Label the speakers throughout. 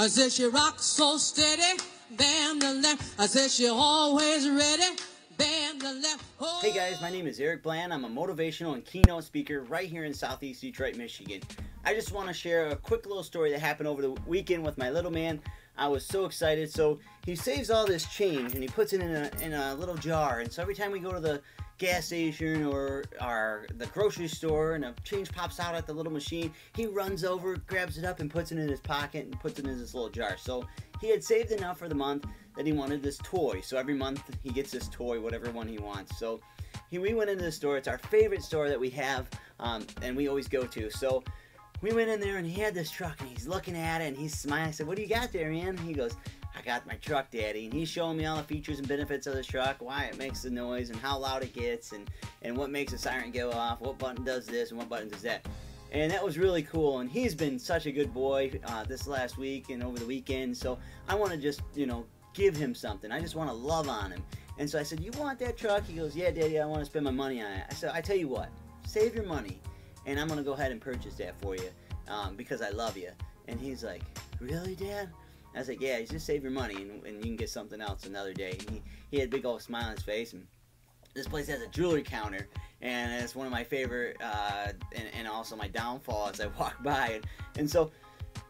Speaker 1: I said she rocks so steady, bam the left. I said she always ready, bam the left. Oh.
Speaker 2: Hey guys, my name is Eric Bland. I'm a motivational and keynote speaker right here in Southeast Detroit, Michigan. I just want to share a quick little story that happened over the weekend with my little man. I was so excited. So he saves all this change and he puts it in a little jar. And so every time we go to the gas station or the grocery store and a change pops out at the little machine, he runs over, grabs it up and puts it in his pocket and puts it in this little jar. So he had saved enough for the month that he wanted this toy. So every month he gets this toy, whatever one he wants. So we went into the store. It's our favorite store that we have and we always go to. So we went in there and he had this truck and he's looking at it and he's smiling. I said, "What do you got there, man?" He goes, "I got my truck, Daddy." And he's showing me all the features and benefits of the truck, why it makes the noise and how loud it gets and what makes the siren go off, what button does this and what button does that. And that was really cool. And he's been such a good boy this last week and over the weekend. So I want to just, give him something. I just want to love on him. And so I said, "You want that truck?" He goes, "Yeah, Daddy, I want to spend my money on it." I said, "I tell you what, save your money and I'm going to go ahead and purchase that for you because I love you." And he's like, "Really, Dad?" I was like, "Yeah, just save your money and you can get something else another day." And he had a big old smile on his face. And this place has a jewelry counter, and it's one of my favorite and also my downfall as I walk by. And so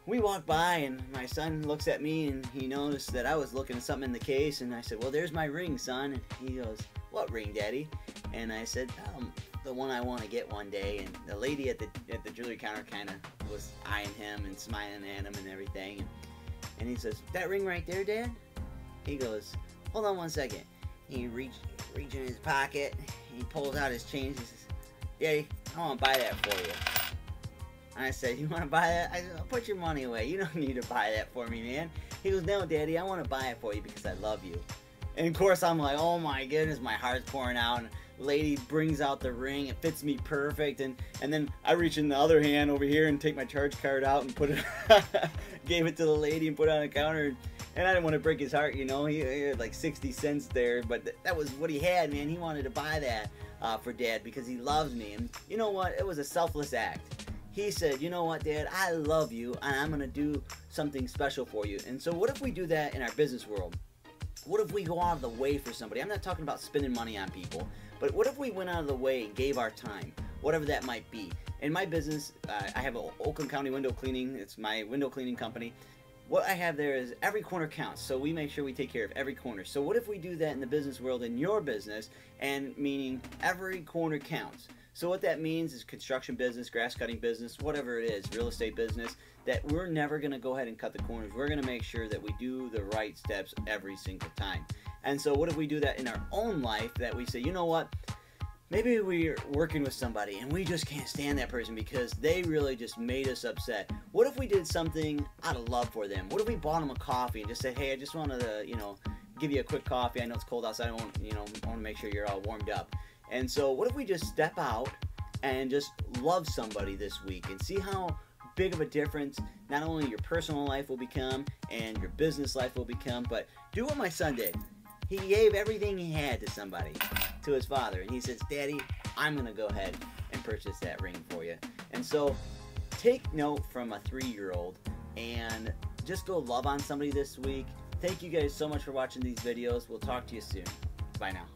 Speaker 2: we walked by, and my son looks at me, and he noticed that I was looking at something in the case. And I said, "Well, there's my ring, son." And he goes, "What ring, Daddy?" And I said, "The one I want to get one day." And the lady at the jewelry counter kind of was eyeing him and smiling at him and everything. And he says, "That ring right there, Dad?" He goes, "Hold on one second." He reaches in his pocket, he pulls out his change. He says, "Daddy, I want to buy that for you." And I said, "You want to buy that?" I said, "I'll put your money away. You don't need to buy that for me, man." He goes, "No, Daddy, I want to buy it for you because I love you." And of course, I'm like, oh my goodness, my heart's pouring out. And the lady brings out the ring. It fits me perfect. And then I reach in the other hand over here and take my charge card out and put it, gave it to the lady and put it on the counter. And I didn't want to break his heart, He had like 60 cents there, but that was what he had, man. He wanted to buy that for Dad because he loves me. And you know what? It was a selfless act. He said, "You know what, Dad? I love you, and I'm going to do something special for you." And so what if we do that in our business world? What if we go out of the way for somebody? I'm not talking about spending money on people, but what if we went out of the way and gave our time, whatever that might be? In my business, I have Oakland County Window Cleaning. It's my window cleaning company. What I have there is every corner counts, so we make sure we take care of every corner. So what if we do that in the business world, in your business, and meaning every corner counts? So what that means is construction business, grass cutting business, whatever it is, real estate business, that we're never going to go ahead and cut the corners. We're going to make sure that we do the right steps every single time. And so what if we do that in our own life, that we say, you know what, maybe we're working with somebody and we just can't stand that person because they really just made us upset. What if we did something out of love for them? What if we bought them a coffee and just said, "Hey, I just wanted to, give you a quick coffee. I know it's cold outside. I want to make sure you're all warmed up." And so what if we just step out and just love somebody this week and see how big of a difference not only your personal life will become and your business life will become, but do what my son did. He gave everything he had to somebody, to his father, and he says, "Daddy, I'm going to go ahead and purchase that ring for you." And so take note from a 3-year-old and just go love on somebody this week. Thank you guys so much for watching these videos. We'll talk to you soon. Bye now.